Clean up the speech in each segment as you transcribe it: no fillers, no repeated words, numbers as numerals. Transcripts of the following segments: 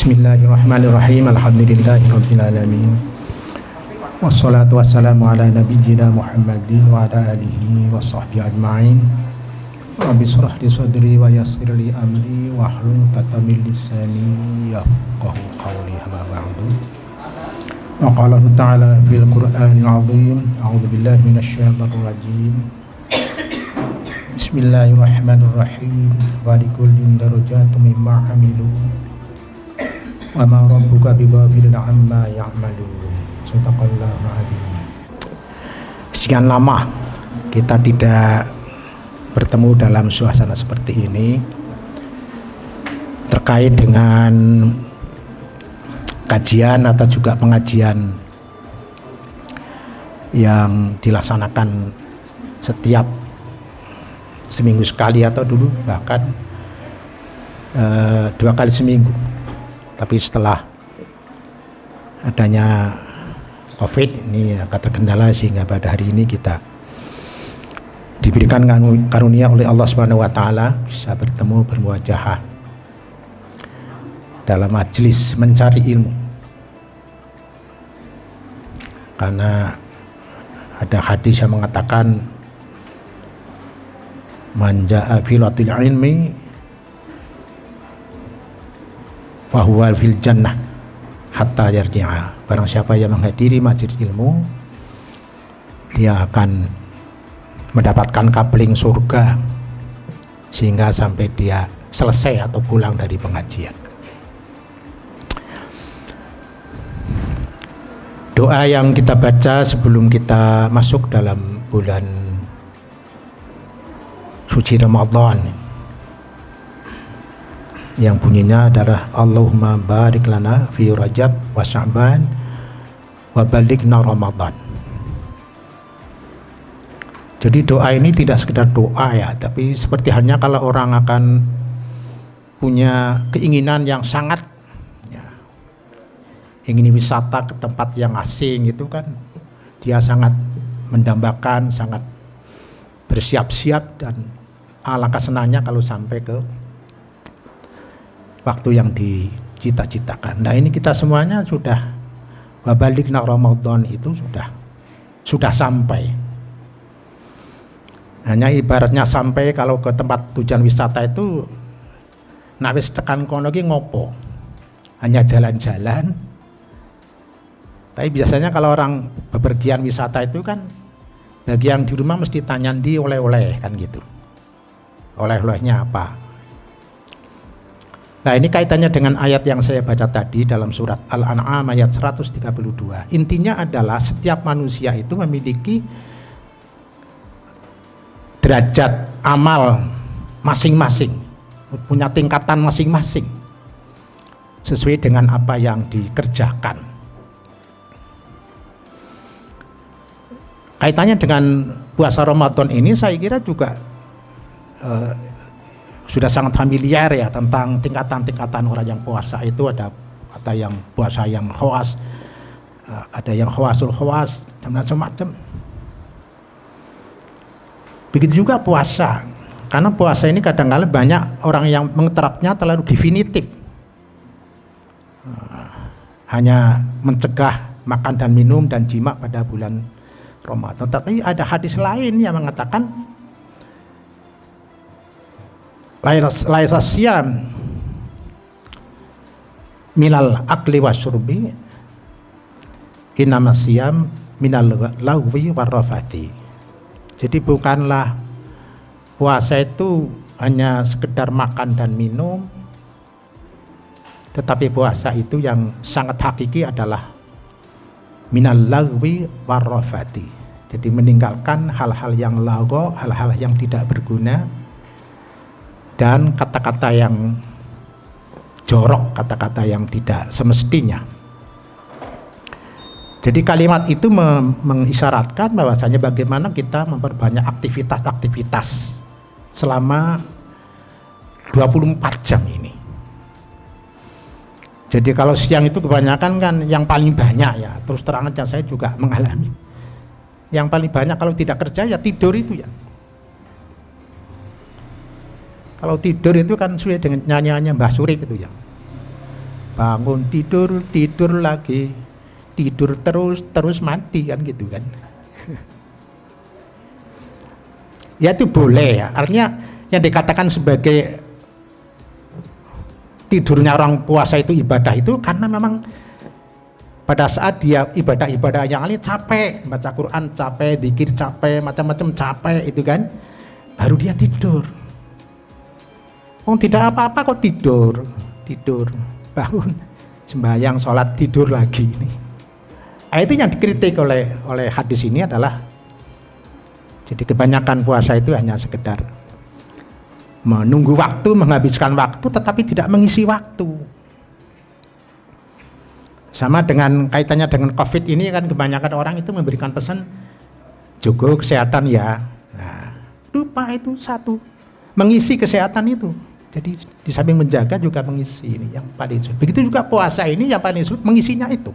Bismillahirrahmanirrahim. Alhamdulillahirabbil alamin. Wassalatu wassalamu ala nabiyyina Muhammadin wa ala alihi wa sahbihi ajma'in. Rabbi shrah li sadri wa yassir li amri wa hlul 'uqdatam min lisani yafqahu qawli. Amma ba'du. Wa qala ta'ala bil Qur'anil 'azim. A'udzu billahi minasy syaithanir rajim. Bismillahirrahmanirrahim. Wa likullin darajatun mimma 'amilu. Wa ma rabbuka bighafilin 'amma ya'malun. Sadaqallahu adzim. Sekian lama kita tidak bertemu dalam suasana seperti ini terkait dengan kajian atau juga pengajian yang dilaksanakan setiap seminggu sekali atau dulu bahkan 2 kali seminggu. Tapi setelah adanya COVID ini agak terkendala sehingga pada hari ini kita diberikan karunia oleh Allah Subhanahu wa taala bisa bertemu bermuajahah dalam majelis mencari ilmu. Karena ada hadis yang mengatakan man jaa fi latil ilmi fa huwa fil jannah hatta yarji'a. Barang siapa yang menghadiri majelis ilmu, dia akan mendapatkan kapling surga sehingga sampai dia selesai atau pulang dari pengajian. Doa yang kita baca sebelum kita masuk dalam bulan suci Ramadan yang bunyinya adalah Allahumma barik lana fi Rajab wa Sya'ban wa balighna Ramadan. Jadi doa ini tidak sekedar doa ya, tapi seperti halnya kalau orang akan punya keinginan yang sangat ya, ingin wisata ke tempat yang asing itu kan dia sangat mendambakan, sangat bersiap-siap dan alangkah senangnya kalau sampai ke waktu yang dicita-citakan. Nah ini kita semuanya sudah wabalighna Ramadan itu sudah sampai. Hanya ibaratnya sampai kalau ke tempat tujuan wisata itu nak wis tekan kono ki ngopo? Hanya jalan-jalan. Tapi biasanya kalau orang bepergian wisata itu kan bagi yang di rumah mesti tanya di oleh-oleh kan gitu. Oleh-olehnya apa? Nah ini kaitannya dengan ayat yang saya baca tadi dalam surat Al-An'am ayat 132. Intinya adalah setiap manusia itu memiliki derajat amal masing-masing, punya tingkatan masing-masing sesuai dengan apa yang dikerjakan. Kaitannya dengan puasa Ramadan ini saya kira juga sudah sangat familiar ya tentang tingkatan-tingkatan orang yang puasa itu ada yang puasa yang khawas, ada yang khawasul khawas dan macam-macam. Begitu juga puasa, karena puasa ini kadang-kadang banyak orang yang mengetapnya terlalu definitif, hanya mencegah makan dan minum dan jima pada bulan Ramadan. Tapi ada hadis lain yang mengatakan laisa siyam minal akli wasyurbi innamas siyam minal lagwi warrafati. Jadi bukanlah puasa itu hanya sekedar makan dan minum, tetapi puasa itu yang sangat hakiki adalah minal lagwi warrafati. Jadi meninggalkan hal-hal yang lagho, hal-hal yang tidak berguna, dan kata-kata yang jorok, kata-kata yang tidak semestinya. Jadi kalimat itu mengisyaratkan bahwasanya bagaimana kita memperbanyak aktivitas-aktivitas selama 24 jam ini. Jadi kalau siang itu kebanyakan kan yang paling banyak ya, terus terang aja saya juga mengalami. Yang paling banyak kalau tidak kerja ya tidur itu ya. Kalau tidur itu kan sesuai dengan nyanyiannya Mbah Surip itu ya. bangun tidur lagi, tidur terus mati kan gitu kan. Ya itu boleh ya, artinya yang dikatakan sebagai tidurnya orang puasa itu ibadah itu karena memang pada saat dia ibadah yang lain capek, baca Quran capek, zikir capek, macam-macam capek itu kan, baru dia tidur. Tidak apa-apa kok tidur, bangun, sembahyang, sholat, tidur lagi nih. Nah, itu yang dikritik oleh hadis ini adalah, jadi kebanyakan puasa itu hanya sekedar menunggu waktu, menghabiskan waktu, tetapi tidak mengisi waktu. Sama dengan kaitannya dengan COVID ini kan, kebanyakan orang itu memberikan pesan jaga kesehatan ya. Nah, lupa itu satu, mengisi kesehatan itu. Jadi di samping menjaga juga mengisi, ini yang paling sulit. Begitu juga puasa ini yang paling sulit, mengisinya itu.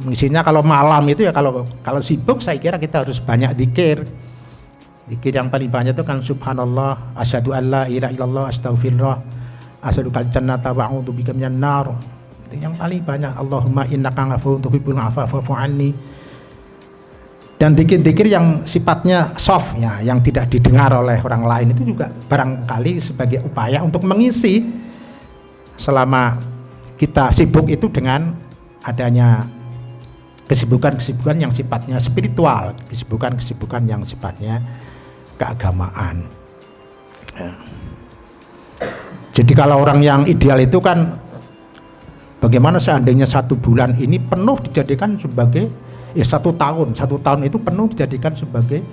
Mengisinya kalau malam itu ya, kalau sibuk saya kira kita harus banyak zikir. Zikir yang paling banyak itu kan subhanallah, asyhadu alla ilaha illallah, astaghfirullah, as'alukal jannata wa a'udzubika minan nar. Itu yang paling banyak. Allahumma innaka afuwwun tuhibbul afwa fa'fu anni. Dan zikir-zikir yang sifatnya soft ya, yang tidak didengar oleh orang lain, itu juga barangkali sebagai upaya untuk mengisi selama kita sibuk itu dengan adanya kesibukan-kesibukan yang sifatnya spiritual, kesibukan-kesibukan yang sifatnya keagamaan. Ya. Jadi kalau orang yang ideal itu kan, bagaimana seandainya 1 bulan ini penuh dijadikan sebagai satu tahun itu penuh dijadikan sebagai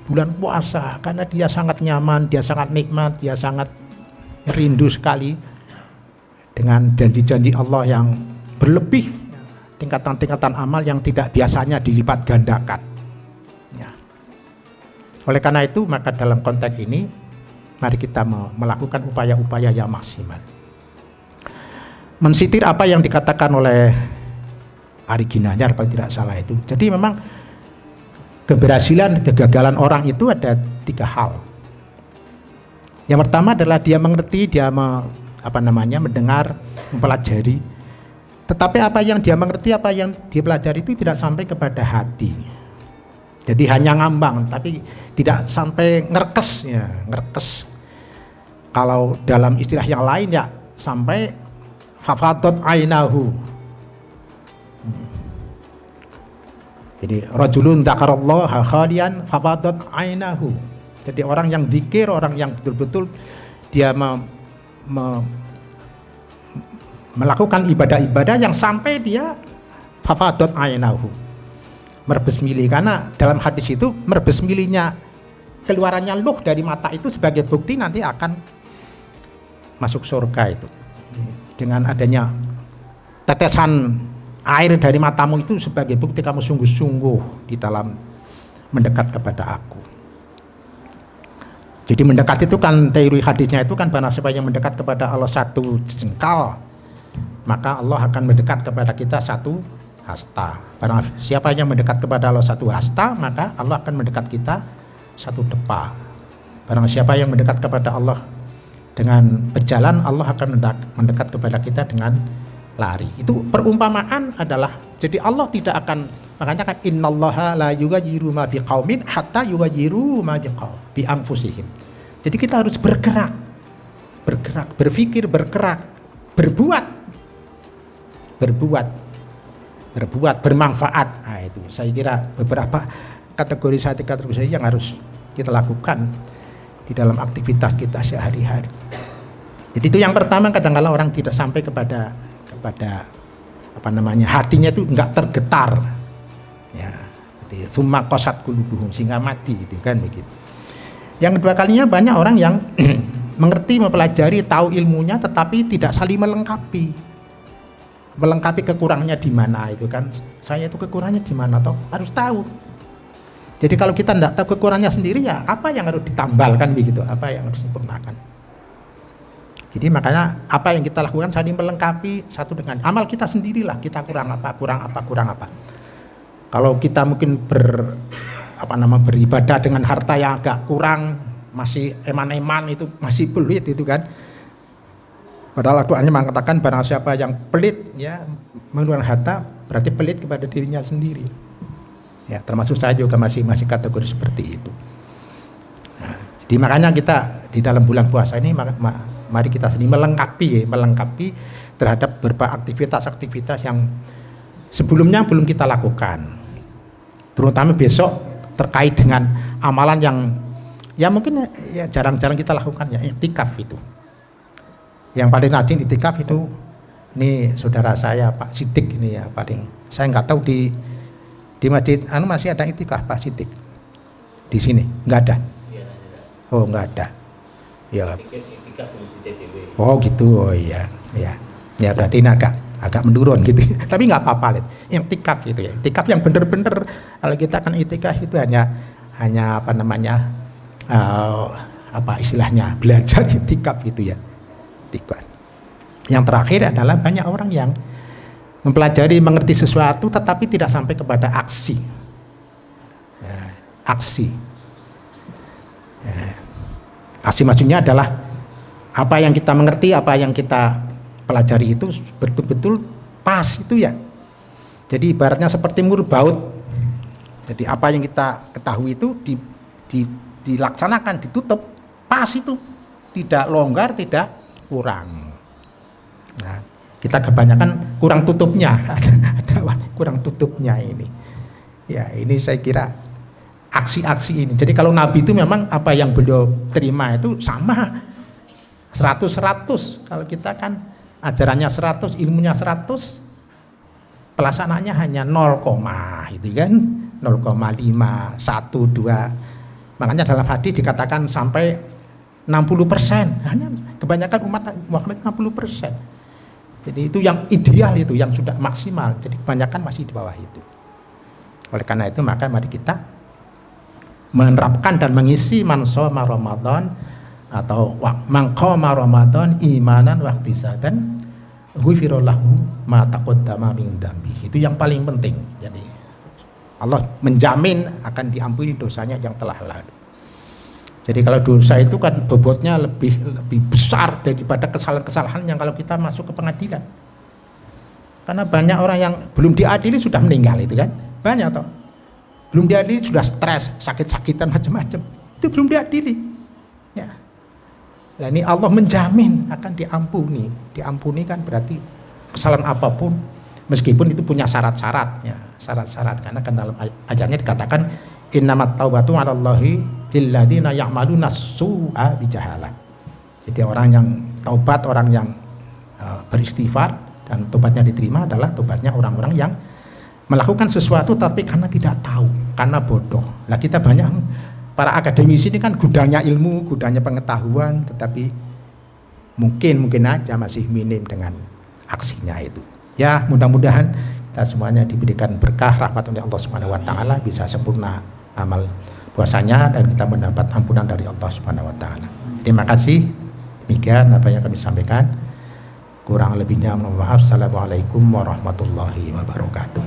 bulan puasa, karena dia sangat nyaman, dia sangat nikmat, dia sangat rindu sekali dengan janji-janji Allah yang berlebih, tingkatan-tingkatan amal yang tidak biasanya dilipat gandakan ya. Oleh karena itu, maka dalam konteks ini mari kita melakukan upaya-upaya yang maksimal, mensitir apa yang dikatakan oleh Ari Ginanjar kalau tidak salah itu. Jadi memang keberhasilan, kegagalan orang itu ada 3 hal. Yang pertama adalah dia mengerti, dia mendengar, mempelajari. Tetapi apa yang dia mengerti, apa yang dia pelajari itu tidak sampai kepada hati. Jadi hanya ngambang, tapi tidak sampai ngerkes ya, ngerkes. Kalau dalam istilah yang lain ya, sampai fafadat ainahu. Jadi rajulun dzakarallaha khalian fafadat ainahu. Jadi orang yang zikir, orang yang betul-betul dia melakukan ibadah-ibadah yang sampai dia fafadat ainahu, merebes mili. Karena dalam hadis itu merebes milinya, keluarannya luh dari mata itu sebagai bukti nanti akan masuk surga itu. Dengan adanya tetesan air dari matamu itu sebagai bukti kamu sungguh-sungguh di dalam mendekat kepada aku. Jadi mendekat itu kan, teori hadisnya itu kan, barang siapa yang mendekat kepada Allah 1 jengkal, maka Allah akan mendekat kepada kita 1 hasta. Barang siapa yang mendekat kepada Allah 1 hasta, maka Allah akan mendekat kita 1 depa. Barang siapa yang mendekat kepada Allah dengan berjalan, Allah akan mendekat kepada kita dengan lari. Itu perumpamaan adalah, jadi Allah tidak akan, makanya kan innallaha la yughayyiru ma biqaumin hatta yughayyiru ma bi anfusihim. Jadi kita harus bergerak, berpikir, bergerak, berbuat, bermanfaat. Nah, itu saya kira beberapa kategori yang harus kita lakukan di dalam aktivitas kita sehari-hari. Jadi itu yang pertama, kadang-kala orang tidak sampai kepada hatinya itu enggak tergetar ya, summa qasat qulubuhum, sehingga mati gitu kan begitu. Yang kedua kalinya, banyak orang yang mengerti, mempelajari, tahu ilmunya, tetapi tidak saling melengkapi kekurangannya di mana itu kan. Saya itu kekurangannya di mana, toh harus tahu. Jadi kalau kita tidak tahu kekurangannya sendiri, ya apa yang harus ditambalkan begitu, apa yang harus disempurnakan. Jadi makanya apa yang kita lakukan saling melengkapi satu dengan amal kita sendirilah. Kita kurang apa. Kalau kita mungkin beribadah dengan harta yang agak kurang, masih eman-eman, itu masih pelit itu kan. Padahal Al-Qur'an mengatakan barang siapa yang pelit ya mengeluarkan harta berarti pelit kepada dirinya sendiri. Ya, termasuk saya juga masih kategori seperti itu. Nah, jadi makanya kita di dalam bulan puasa ini mari kita sendiri melengkapi terhadap beberapa aktivitas yang sebelumnya belum kita lakukan. Terutama besok terkait dengan amalan yang ya mungkin ya jarang-jarang kita lakukan ya, iktikaf itu. Yang paling rajin iktikaf itu ini saudara saya Pak Sidik ini ya paling. Saya nggak tahu di masjid masih ada iktikaf Pak Sidik. Di sini nggak ada. Oh nggak ada. Ya. Oh gitu. Oh iya. Ya. Ya berarti ini agak menurun gitu. Tapi nggak apa-apa lihat. Iktikaf gitu ya. Iktikaf yang bener-bener kalau kita kan iktikaf itu hanya apa namanya apa istilahnya belajar iktikaf gitu ya. Iktikaf. Yang terakhir adalah banyak orang yang mempelajari mengerti sesuatu tetapi tidak sampai kepada aksi. Ya, aksi. Ya. Aksi maksudnya adalah apa yang kita mengerti, apa yang kita pelajari itu betul-betul pas itu ya. Jadi ibaratnya seperti murbaut. Jadi apa yang kita ketahui itu dilaksanakan, ditutup pas itu, tidak longgar, tidak kurang. Nah, kita kebanyakan kurang tutupnya, ada kurang tutupnya ini. Ya ini saya kira aksi-aksi ini. Jadi kalau Nabi itu memang apa yang beliau terima itu sama 100. Kalau kita kan ajarannya 100, ilmunya 100, pelaksanaannya hanya 0, itu kan 0,5, 1, 2. Makanya dalam hadis dikatakan sampai 60%. Hanya kebanyakan umat Muhammad 60%. Jadi itu yang ideal, itu yang sudah maksimal. Jadi kebanyakan masih di bawah itu. Oleh karena itu maka mari kita menerapkan dan mengisi man shoma Ramadan atau man qama Ramadan imanan wa ihtisaban ghufira lahu ma taqaddama min dzambi. Itu yang paling penting. Jadi Allah menjamin akan diampuni dosanya yang telah lalu. Jadi kalau dosa itu kan bobotnya lebih besar daripada kesalahan-kesalahan yang kalau kita masuk ke pengadilan. Karena banyak orang yang belum diadili sudah meninggal itu kan. Banyak toh. Belum diadili sudah stres, sakit-sakitan macam-macam. Itu belum diadili. Ya. Nah, ini Allah menjamin akan diampuni. Diampuni kan berarti kesalahan apapun meskipun itu punya syarat-syarat ya, syarat-syarat karena kan dalam ajarnya dikatakan innamat taubatu 'alallahi lilladzina ya'maluna su'a bijahalah. Jadi orang yang taubat, orang yang beristighfar dan tobatnya diterima adalah tobatnya orang-orang yang melakukan sesuatu tapi karena tidak tahu, karena bodoh. Lah kita banyak para akademisi ini kan gudangnya ilmu, gudangnya pengetahuan, tetapi mungkin aja masih minim dengan aksinya itu. Ya, mudah-mudahan kita semuanya diberikan berkah rahmat oleh Allah Subhanahu wa taala, bisa sempurna amal puasanya dan kita mendapat ampunan dari Allah Subhanahu wa taala. Terima kasih. Demikian apa yang kami sampaikan. Kurang lebihnya mohon maaf. Assalamualaikum warahmatullahi wabarakatuh.